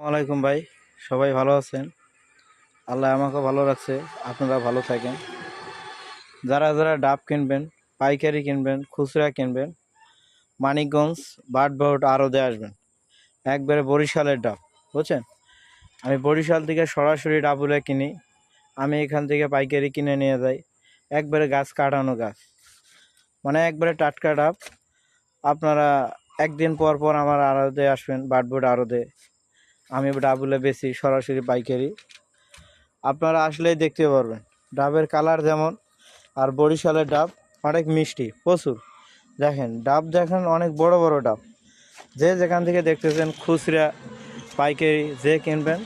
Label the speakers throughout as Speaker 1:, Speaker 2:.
Speaker 1: আসসালামাইকুম ভাই, সবাই ভালো আছেন? আল্লাহ আমাকে ভালো রাখছে, আপনারা ভালো থাকেন। যারা যারা ডাব কিনবেন, পাইকারি কিনবেন, খুচরা কিনবেন, মানিকগঞ্জ বাটবাউট আড়তে আসবেন। একবারে বরিশালের ডাব, বুঝছেন? আমি বরিশাল থেকে সরাসরি ডাবুলে কিনি। আমি এখান থেকে পাইকারি কিনে নিয়ে যাই। একবারে গাছ কাটানো গাছ, মানে একবারে টাটকা ডাব। আপনারা একদিন পর পর আমার আড়তে আসবেন, বাটবাউট আড়তে। আমি ডাবুলে বেশি সরাসরি পাইকারি। আপনারা আসলেই দেখতে পারবেন ডাবের কালার যেমন, আর বরিশালের ডাব অনেক মিষ্টি, প্রচুর। দেখেন ডাব, দেখেন অনেক বড় বড় ডাব। যে যেখান থেকে দেখতেছেন, খুচরা পাইকারি যে কিনবেন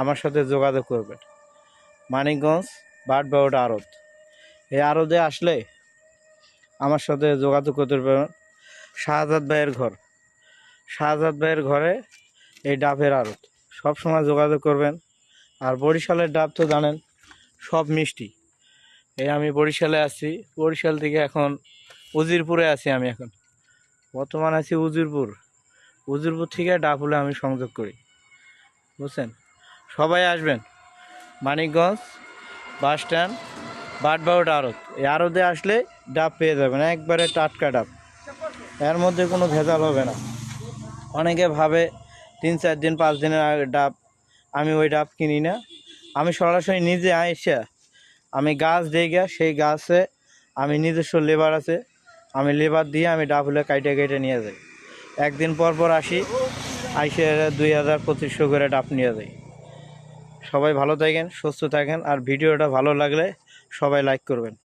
Speaker 1: আমার সাথে যোগাযোগ করবেন। মানিকগঞ্জ বাটবাউট আড়ত, এই আড়তে আসলে আমার সাথে যোগাযোগ করতে পারবেন। শাহজাদ ভাইয়ের ঘর, শাহজাদ ভাইয়ের ঘরে এই ডাবের আড়ত, সবসময় যোগাযোগ করবেন। আর বরিশালের ডাব তো জানেন সব মিষ্টি। এই আমি বরিশালে আছি, বরিশাল থেকে এখন উজিরপুরে আছি। আমি এখন বর্তমান আছি উজিরপুর। উজিরপুর থেকে ডাবুলে আমি সংযোগ করি, বুঝছেন? সবাই আসবেন মানিকগঞ্জ বাস স্ট্যান্ড বাটবাউট আড়ত। এই আড়তে আসলে ডাব পেয়ে যাবেন, একবারে টাটকা ডাব, এর মধ্যে কোনো ভেজাল হবে না। অনেকে ভাবে 3-4 দিন 5 দিনের আগে ডাব, আমি ওই ডাব কিনি না। আমি সরাসরি নিজে আইসা আমি গাছ দিয়ে গিয়া, সেই গাছে আমি নিজস্ব লেবার আছে, আমি লেবার দিয়ে আমি ডাবুলে কাইটে কেটে নিয়ে যাই। একদিন পর পর আসি, আইসে 2000-2500 করে ডাব নিয়ে যাই। সবাই ভালো থাকেন, সুস্থ থাকেন। আর ভিডিওটা ভালো লাগলে সবাই লাইক করবেন।